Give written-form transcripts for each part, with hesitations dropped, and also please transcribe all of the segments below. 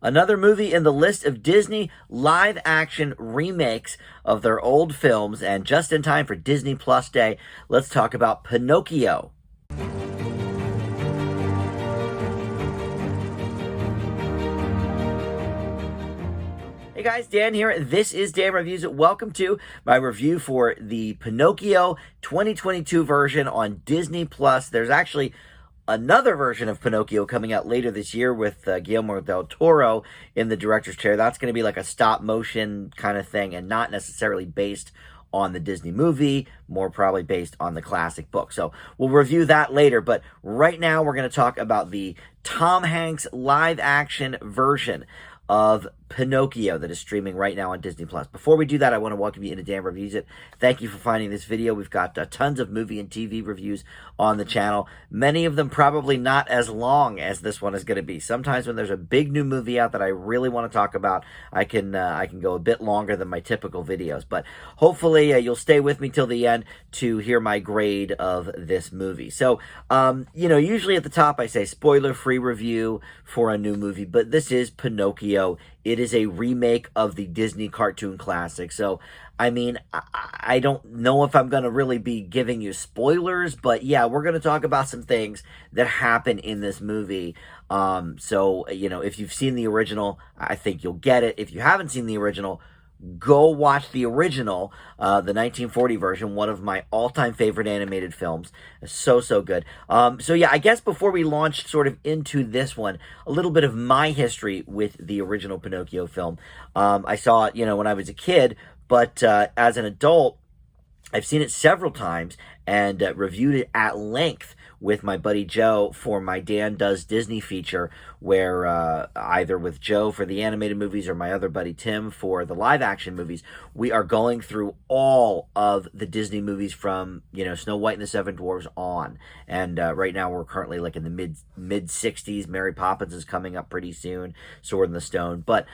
Another movie in the list of Disney live-action remakes of their old films, and just in time for Disney Plus Day, let's talk about Pinocchio. Hey guys, Dan here. This is Dan Reviews It. Welcome to my review for the Pinocchio 2022 version on Disney Plus. There's actually another version of Pinocchio coming out later this year with Guillermo del Toro in the director's chair. That's going to be like a stop motion kind of thing and not necessarily based on the Disney movie, more probably based on the classic book. So we'll review that later, but right now we're going to talk about the Tom Hanks live action version of Pinocchio that is streaming right now on Disney Plus. Before we do that, I want to welcome you into Dan Reviews It. Thank you for finding this video. We've got tons of movie and TV reviews on the channel. Many of them probably not as long as this one is going to be. Sometimes when there's a big new movie out that I really want to talk about, I can go a bit longer than my typical videos. But hopefully you'll stay with me till the end to hear my grade of this movie. So, usually at the top I say spoiler-free review for a new movie, but this is Pinocchio. It is a remake of the Disney cartoon classic. So, I mean, I don't know if I'm going to really be giving you spoilers, but yeah, we're going to talk about some things that happen in this movie. If you've seen the original, I think you'll get it. If you haven't seen the original, go watch the original, the 1940 version, one of my all-time favorite animated films. So good. I guess before we launch sort of into this one, a little bit of my history with the original Pinocchio film. I saw it, when I was a kid, but as an adult, I've seen it several times and reviewed it at length with my buddy Joe for my Dan Does Disney feature, where either with Joe for the animated movies or my other buddy Tim for the live action movies, we are going through all of the Disney movies from, Snow White and the Seven Dwarfs on. And right now we're currently like in the mid 60s. Mary Poppins is coming up pretty soon, Sword in the Stone. But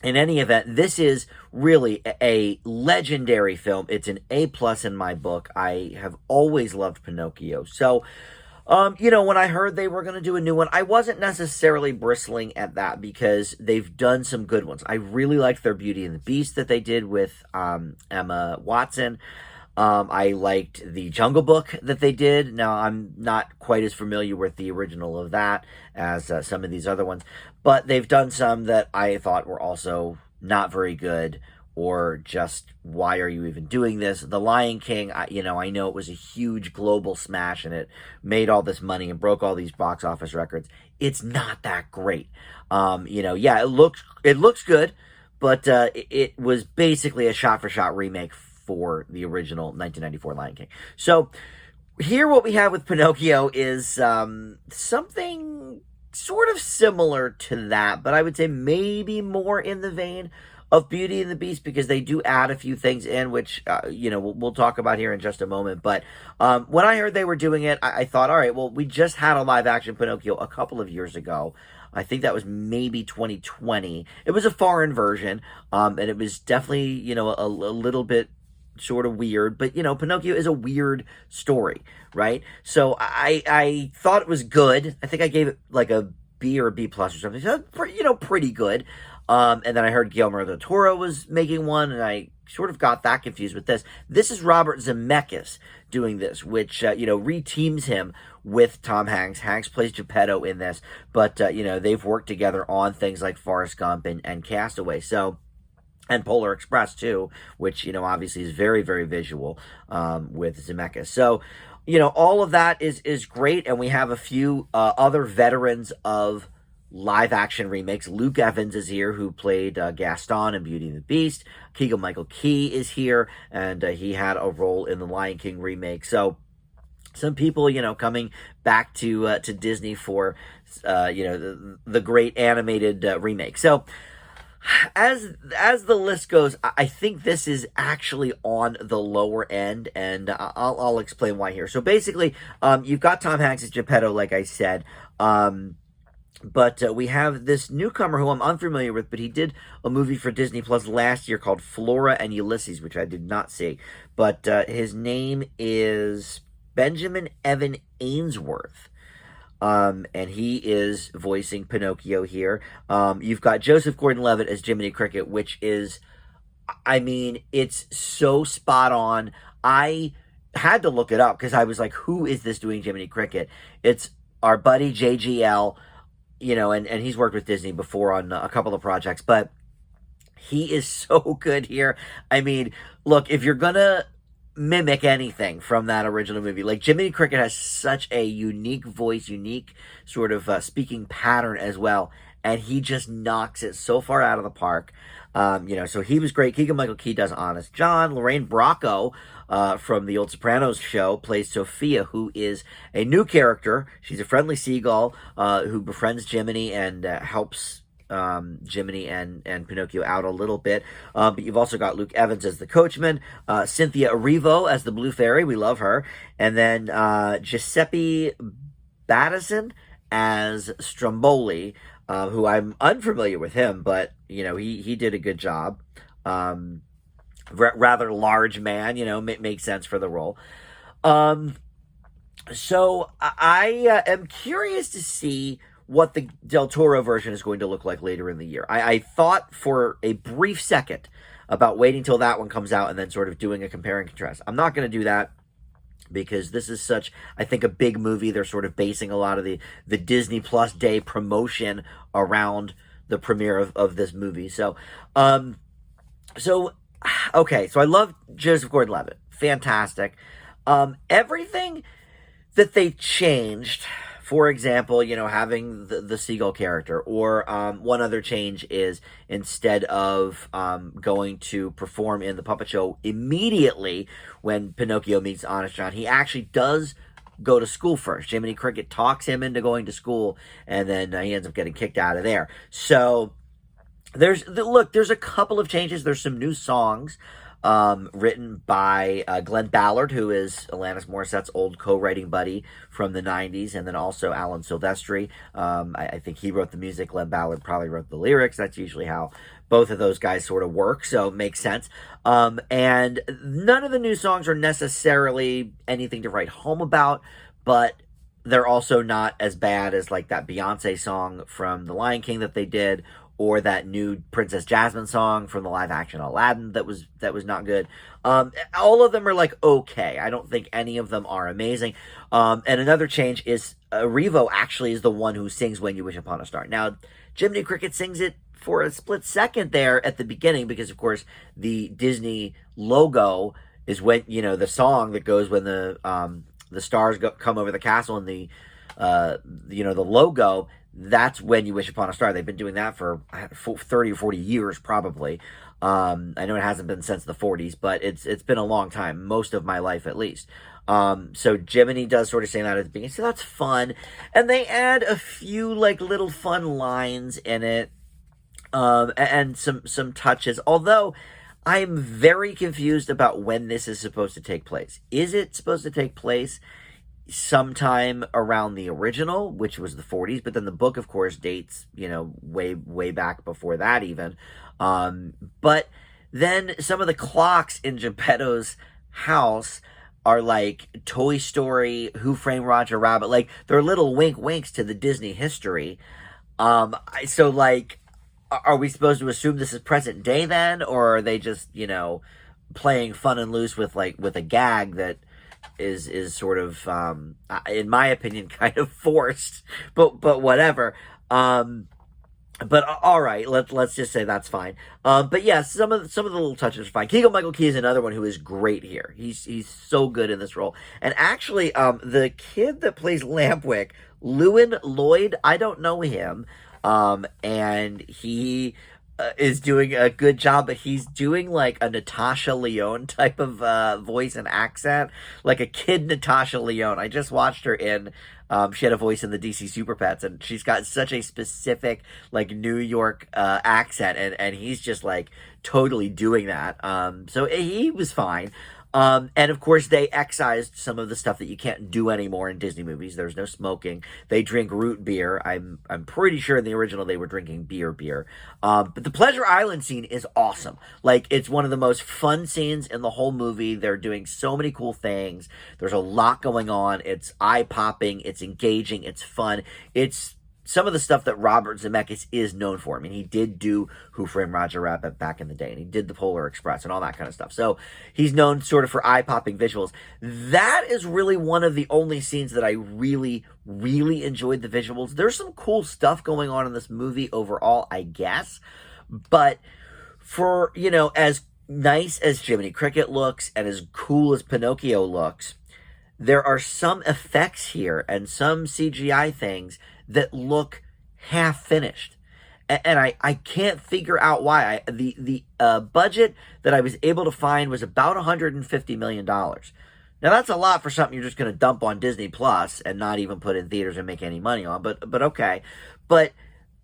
in any event, this is really a legendary film. It's an A+ in my book. I have always loved Pinocchio. So, when I heard they were going to do a new one, I wasn't necessarily bristling at that because they've done some good ones. I really liked their Beauty and the Beast that they did with Emma Watson. I liked the Jungle Book that they did. Now, I'm not quite as familiar with the original of that as some of these other ones, but they've done some that I thought were also not very good, or just, why are you even doing this? The Lion King, I know it was a huge global smash and it made all this money and broke all these box office records. It's not that great. It looks good, but it was basically a shot-for-shot remake for the original 1994 Lion King. So here what we have with Pinocchio is something sort of similar to that, but I would say maybe more in the vein of Beauty and the Beast, because they do add a few things in, which, we'll talk about here in just a moment. But when I heard they were doing it, I thought, all right, well, we just had a live-action Pinocchio a couple of years ago. I think that was maybe 2020. It was a foreign version, and it was definitely, a little bit sort of weird, but Pinocchio is a weird story, right? So I thought it was good. I think I gave it like a B or a B+ or something. So pretty good. And then I heard Guillermo del Toro was making one, and I sort of got that confused with this. This is Robert Zemeckis doing this, which reteams him with Tom Hanks. Hanks plays Geppetto in this, but they've worked together on things like Forrest Gump and Castaway. So, and Polar Express too, which obviously is very, very visual with Zemeckis. So, all of that is great, and we have a few other veterans of live action remakes. Luke Evans is here, who played Gaston in Beauty and the Beast. Keegan-Michael Key is here, and he had a role in the Lion King remake. So some people, coming back to Disney for the great animated remake. So as the list goes, I think this is actually on the lower end, and I'll explain why here. So basically, you've got Tom Hanks as Geppetto, like I said, but we have this newcomer who I'm unfamiliar with, but he did a movie for Disney Plus last year called Flora and Ulysses, which I did not see. But his name is Benjamin Evan Ainsworth. and he is voicing Pinocchio here. You've got Joseph Gordon-Levitt as Jiminy Cricket, which is, I mean, it's so spot on. I had to look it up because I was like, who is this doing Jiminy Cricket? It's our buddy JGL, and he's worked with Disney before on a couple of projects, but he is so good here. I mean, look, if you're gonna mimic anything from that original movie, like Jiminy Cricket has such a unique voice, unique sort of speaking pattern as well, and he just knocks it so far out of the park. So he was great. Keegan-Michael Key does Honest John. Lorraine Bracco from the old Sopranos show plays Sophia, who is a new character. She's a friendly seagull who befriends Jiminy and helps Jiminy and Pinocchio out a little bit. But you've also got Luke Evans as the coachman, Cynthia Erivo as the Blue Fairy. We love her. And then Giuseppe Battison as Stromboli, who I'm unfamiliar with him, but, he did a good job. Rather large man, makes sense for the role. So I am curious to see what the Del Toro version is going to look like later in the year. I thought for a brief second about waiting till that one comes out and then sort of doing a compare and contrast. I'm not going to do that because this is such, I think, a big movie. They're sort of basing a lot of the Disney Plus Day promotion around the premiere of this movie. So I love Joseph Gordon-Levitt. Fantastic. Everything that they changed, for example, having the seagull character, or one other change is instead of going to perform in the puppet show immediately when Pinocchio meets Honest John, he actually does go to school first. Jiminy Cricket talks him into going to school, and then he ends up getting kicked out of there. So there's a couple of changes. There's some new songs written by Glenn Ballard, who is Alanis Morissette's old co-writing buddy from the 90s, and then also Alan Silvestri. I think he wrote the music. Glenn Ballard probably wrote the lyrics. That's usually how both of those guys sort of work, so it makes sense. And none of the new songs are necessarily anything to write home about, but they're also not as bad as like that Beyonce song from The Lion King that they did, or that new Princess Jasmine song from the live-action Aladdin that was not good. All of them are like okay. I don't think any of them are amazing. And another change is Erivo actually is the one who sings When You Wish Upon a Star. Now, Jiminy Cricket sings it for a split second there at the beginning because, of course, the Disney logo is when, the song that goes when the stars come over the castle and the logo. That's When You Wish Upon a Star. They've been doing that for 30 or 40 years, probably. I know it hasn't been since the 40s, but it's been a long time, most of my life at least. So Jiminy does sort of say that at the beginning, so that's fun. And they add a few like little fun lines in it, and some touches. Although I'm very confused about when this is supposed to take place. Is it supposed to take place sometime around the original, which was the 40s, but then the book, of course, dates, way back before that even. But then some of the clocks in Geppetto's house are like Toy Story, Who Framed Roger Rabbit, like they're little winks to the Disney history. So like, are we supposed to assume this is present day then, or are they just, playing fun and loose with a gag that is sort of, in my opinion, kind of forced, but whatever. But all right, let's just say that's fine. But yeah, some of the little touches are fine. Keegan-Michael Key is another one who is great here. He's so good in this role. And actually, the kid that plays Lampwick, Lewin Lloyd, I don't know him, and he is doing a good job, but he's doing like a Natasha Lyonne type of voice and accent, like a kid Natasha Lyonne. I just watched her in, she had a voice in the DC Super Pets, and she's got such a specific like New York accent, and he's just like totally doing that. So he was fine. And of course, they excised some of the stuff that you can't do anymore in Disney movies. There's no smoking. They drink root beer. I'm pretty sure in the original they were drinking beer. But the Pleasure Island scene is awesome. Like, it's one of the most fun scenes in the whole movie. They're doing so many cool things. There's a lot going on. It's eye-popping. It's engaging. It's fun. It's some of the stuff that Robert Zemeckis is known for. I mean, he did do Who Framed Roger Rabbit back in the day, and he did The Polar Express and all that kind of stuff. So he's known sort of for eye-popping visuals. That is really one of the only scenes that I really, really enjoyed the visuals. There's some cool stuff going on in this movie overall, I guess. But for, as nice as Jiminy Cricket looks and as cool as Pinocchio looks, there are some effects here and some CGI things that look half finished, and I can't figure out why. The budget that I was able to find was about $150 million. Now that's a lot for something you're just going to dump on Disney Plus and not even put in theaters and make any money on. But okay, but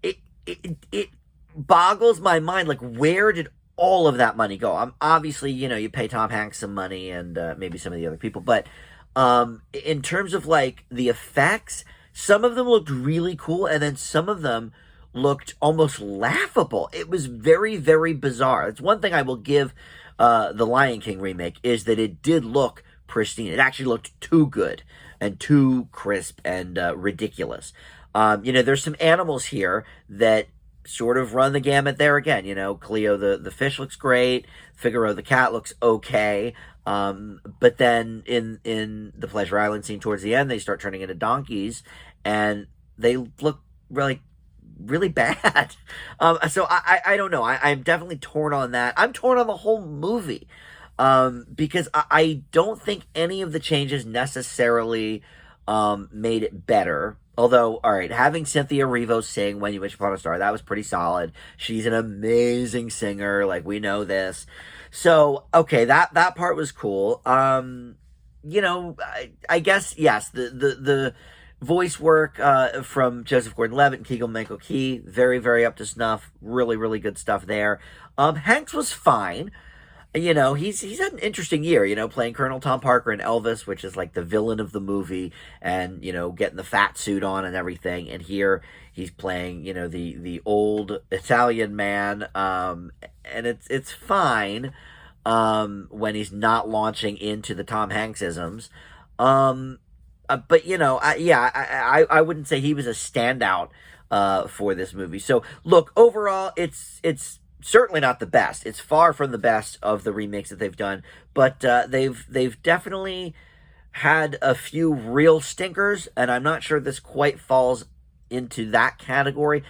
it boggles my mind. Like, where did all of that money go? I'm obviously, you pay Tom Hanks some money and maybe some of the other people, but in terms of like the effects, some of them looked really cool, and then some of them looked almost laughable. It was very, very bizarre. It's one thing I will give the Lion King remake, is that it did look pristine. It actually looked too good and too crisp and ridiculous. There's some animals here that sort of run the gamut there again. Cleo the fish looks great. Figaro the cat looks okay. But then in the Pleasure Island scene towards the end, they start turning into donkeys, and they look really, really bad. So I don't know. I'm definitely torn on that. I'm torn on the whole movie, because I don't think any of the changes necessarily made it better. Although, all right, having Cynthia Erivo sing When You Wish Upon a Star, that was pretty solid. She's an amazing singer. Like, we know this. So, okay, that part was cool. I guess, yes, the voice work from Joseph Gordon-Levitt and Keegan-Michael Key, very, very up to snuff. Really, really good stuff there. Hanks was fine. He's had an interesting year, playing Colonel Tom Parker in Elvis, which is like the villain of the movie, and, getting the fat suit on and everything. And here he's playing, the old Italian man, and it's fine when he's not launching into the Tom Hanks-isms. But, I wouldn't say he was a standout for this movie. So, look, overall, it's certainly not the best. It's far from the best of the remakes that they've done, but they've definitely had a few real stinkers, and I'm not sure this quite falls into that category.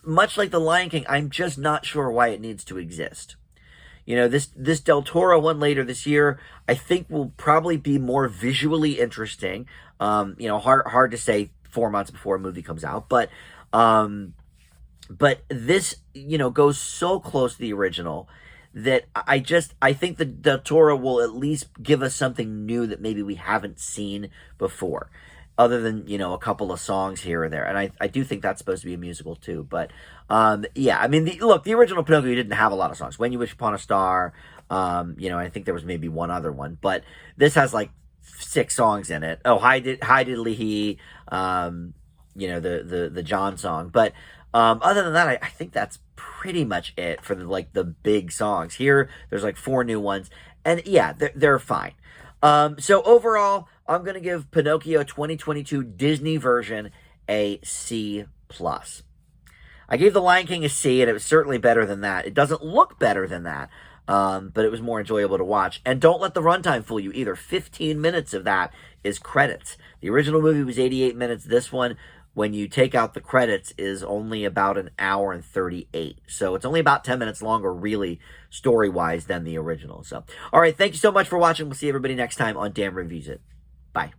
Much like The Lion King, I'm just not sure why it needs to exist. This Del Toro one later this year, I think will probably be more visually interesting. Hard to say 4 months before a movie comes out, but this, goes so close to the original that I think that Del Toro will at least give us something new that maybe we haven't seen before, other than, a couple of songs here or there. And I do think that's supposed to be a musical too. But, the original Pinocchio didn't have a lot of songs. When You Wish Upon a Star, I think there was maybe one other one. But this has like 6 songs in it. Oh, Hi Diddly He, the John song. But other than that, I think that's pretty much it for the big songs. Here, there's like 4 new ones, and yeah, they're fine. So overall, I'm gonna give Pinocchio 2022 Disney version a C+. I gave The Lion King a C, and it was certainly better than that. It doesn't look better than that, but it was more enjoyable to watch. And don't let the runtime fool you either. 15 minutes of that is credits. The original movie was 88 minutes. This one, when you take out the credits, is only about an hour and 38. So it's only about 10 minutes longer, really, story-wise, than the original. So, all right, thank you so much for watching. We'll see everybody next time on Dan Reviews It. Bye.